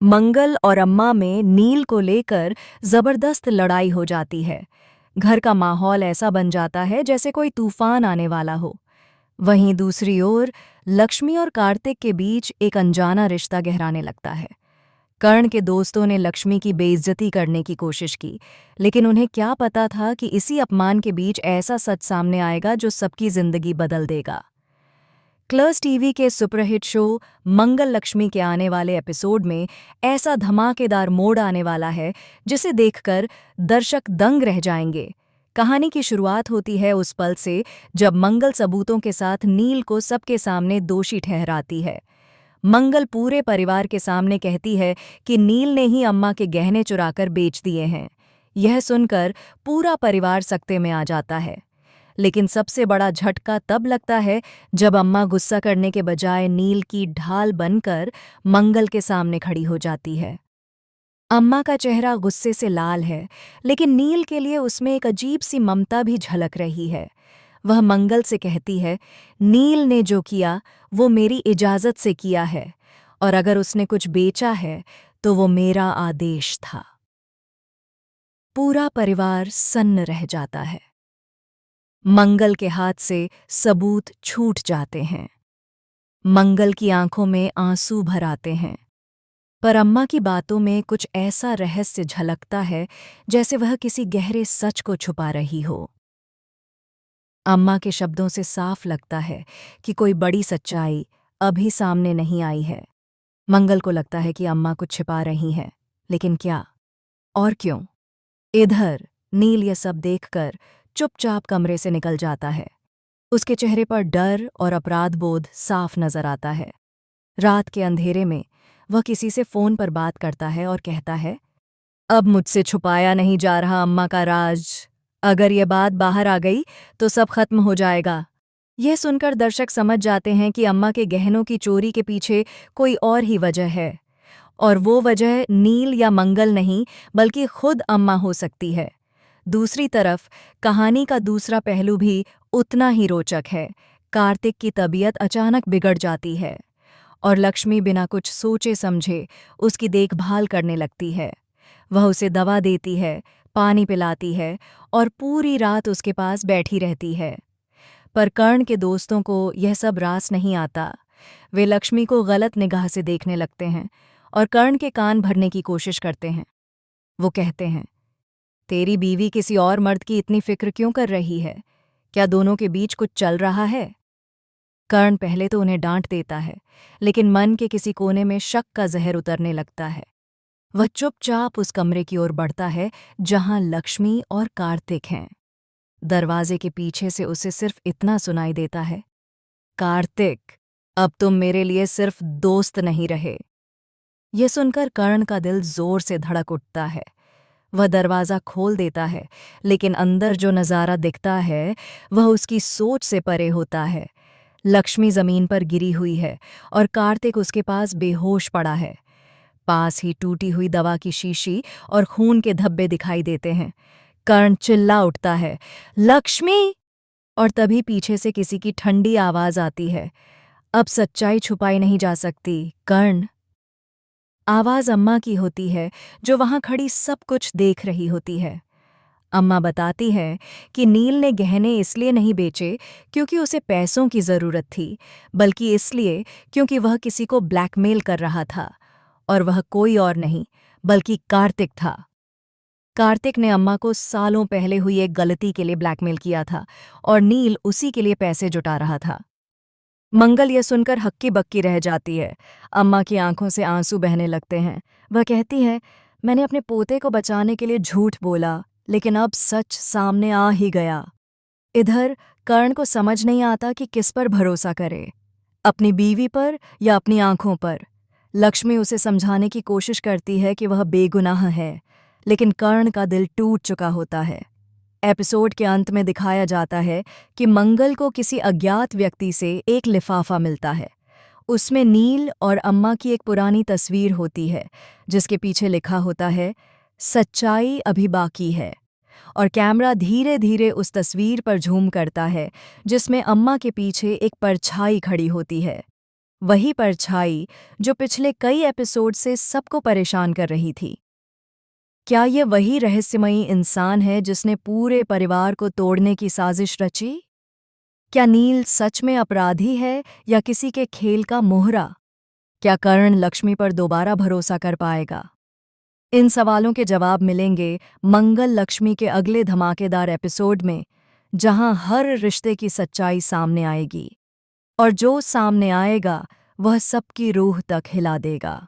मंगल और अम्मा में नील को लेकर जबरदस्त लड़ाई हो जाती है। घर का माहौल ऐसा बन जाता है जैसे कोई तूफान आने वाला हो। वहीं दूसरी ओर लक्ष्मी और कार्तिक के बीच एक अनजाना रिश्ता गहराने लगता है। कर्ण के दोस्तों ने लक्ष्मी की बेइज्जती करने की कोशिश की, लेकिन उन्हें क्या पता था कि इसी अपमान के बीच ऐसा सच सामने आएगा जो सबकी जिंदगी बदल देगा। क्लर्स टीवी के सुपरहिट शो मंगल लक्ष्मी के आने वाले एपिसोड में ऐसा धमाकेदार मोड़ आने वाला है जिसे देखकर दर्शक दंग रह जाएंगे। कहानी की शुरुआत होती है उस पल से जब मंगल सबूतों के साथ नील को सबके सामने दोषी ठहराती है। मंगल पूरे परिवार के सामने कहती है कि नील ने ही अम्मा के गहने चुराकर बेच दिए हैं। यह सुनकर पूरा परिवार सकते में आ जाता है। लेकिन सबसे बड़ा झटका तब लगता है जब अम्मा गुस्सा करने के बजाय नील की ढाल बनकर मंगल के सामने खड़ी हो जाती है। अम्मा का चेहरा गुस्से से लाल है, लेकिन नील के लिए उसमें एक अजीब सी ममता भी झलक रही है। वह मंगल से कहती है, नील ने जो किया वो मेरी इजाजत से किया है, और अगर उसने कुछ बेचा है तो वो मेरा आदेश था। पूरा परिवार सन्न रह जाता है। मंगल के हाथ से सबूत छूट जाते हैं। मंगल की आंखों में आंसू भर आते हैं। पर अम्मा की बातों में कुछ ऐसा रहस्य झलकता है जैसे वह किसी गहरे सच को छुपा रही हो। अम्मा के शब्दों से साफ लगता है कि कोई बड़ी सच्चाई अभी सामने नहीं आई है। मंगल को लगता है कि अम्मा कुछ छिपा रही हैं, लेकिन क्या और क्यों? इधर नील ये सब देखकर चुपचाप कमरे से निकल जाता है। उसके चेहरे पर डर और अपराध बोध साफ नजर आता है। रात के अंधेरे में वह किसी से फोन पर बात करता है और कहता है, अब मुझसे छुपाया नहीं जा रहा अम्मा का राज। अगर ये बात बाहर आ गई तो सब खत्म हो जाएगा। यह सुनकर दर्शक समझ जाते हैं कि अम्मा के गहनों की चोरी के पीछे कोई और ही वजह है, और वो वजह नील या मंगल नहीं बल्कि खुद अम्मा हो सकती है। दूसरी तरफ कहानी का दूसरा पहलू भी उतना ही रोचक है। कार्तिक की तबीयत अचानक बिगड़ जाती है और लक्ष्मी बिना कुछ सोचे समझे उसकी देखभाल करने लगती है। वह उसे दवा देती है, पानी पिलाती है और पूरी रात उसके पास बैठी रहती है। पर कर्ण के दोस्तों को यह सब रास नहीं आता। वे लक्ष्मी को गलत निगाह से देखने लगते हैं और कर्ण के कान भरने की कोशिश करते हैं। वो कहते हैं, तेरी बीवी किसी और मर्द की इतनी फिक्र क्यों कर रही है? क्या दोनों के बीच कुछ चल रहा है? कर्ण पहले तो उन्हें डांट देता है, लेकिन मन के किसी कोने में शक का जहर उतरने लगता है। वह चुपचाप उस कमरे की ओर बढ़ता है जहां लक्ष्मी और कार्तिक हैं। दरवाजे के पीछे से उसे सिर्फ इतना सुनाई देता है, कार्तिक, अब तुम मेरे लिए सिर्फ दोस्त नहीं रहे। यह सुनकर कर्ण का दिल जोर से धड़क उठता है। वह दरवाज़ा खोल देता है, लेकिन अंदर जो नज़ारा दिखता है वह उसकी सोच से परे होता है। लक्ष्मी जमीन पर गिरी हुई है और कार्तिक उसके पास बेहोश पड़ा है। पास ही टूटी हुई दवा की शीशी और खून के धब्बे दिखाई देते हैं। कर्ण चिल्ला उठता है, लक्ष्मी! और तभी पीछे से किसी की ठंडी आवाज आती है, अब सच्चाई छुपाई नहीं जा सकती, कर्ण। आवाज अम्मा की होती है जो वहां खड़ी सब कुछ देख रही होती है। अम्मा बताती है कि नील ने गहने इसलिए नहीं बेचे क्योंकि उसे पैसों की ज़रूरत थी, बल्कि इसलिए क्योंकि वह किसी को ब्लैकमेल कर रहा था, और वह कोई और नहीं बल्कि कार्तिक था। कार्तिक ने अम्मा को सालों पहले हुई एक गलती के लिए ब्लैकमेल किया था और नील उसी के लिए पैसे जुटा रहा था। मंगल यह सुनकर हक्की बक्की रह जाती है। अम्मा की आंखों से आंसू बहने लगते हैं। वह कहती है, मैंने अपने पोते को बचाने के लिए झूठ बोला, लेकिन अब सच सामने आ ही गया। इधर कर्ण को समझ नहीं आता कि किस पर भरोसा करे, अपनी बीवी पर या अपनी आंखों पर। लक्ष्मी उसे समझाने की कोशिश करती है कि वह बेगुनाह है, लेकिन कर्ण का दिल टूट चुका होता है। एपिसोड के अंत में दिखाया जाता है कि मंगल को किसी अज्ञात व्यक्ति से एक लिफाफा मिलता है। उसमें नील और अम्मा की एक पुरानी तस्वीर होती है जिसके पीछे लिखा होता है, सच्चाई अभी बाकी है। और कैमरा धीरे धीरे उस तस्वीर पर झूम करता है जिसमें अम्मा के पीछे एक परछाई खड़ी होती है। वही परछाई जो पिछले कई एपिसोड से सबको परेशान कर रही थी। क्या ये वही रहस्यमयी इंसान है जिसने पूरे परिवार को तोड़ने की साजिश रची? क्या नील सच में अपराधी है या किसी के खेल का मोहरा? क्या कर्ण लक्ष्मी पर दोबारा भरोसा कर पाएगा? इन सवालों के जवाब मिलेंगे मंगल लक्ष्मी के अगले धमाकेदार एपिसोड में, जहां हर रिश्ते की सच्चाई सामने आएगी और जो सामने आएगा वह सबकी रूह तक हिला देगा।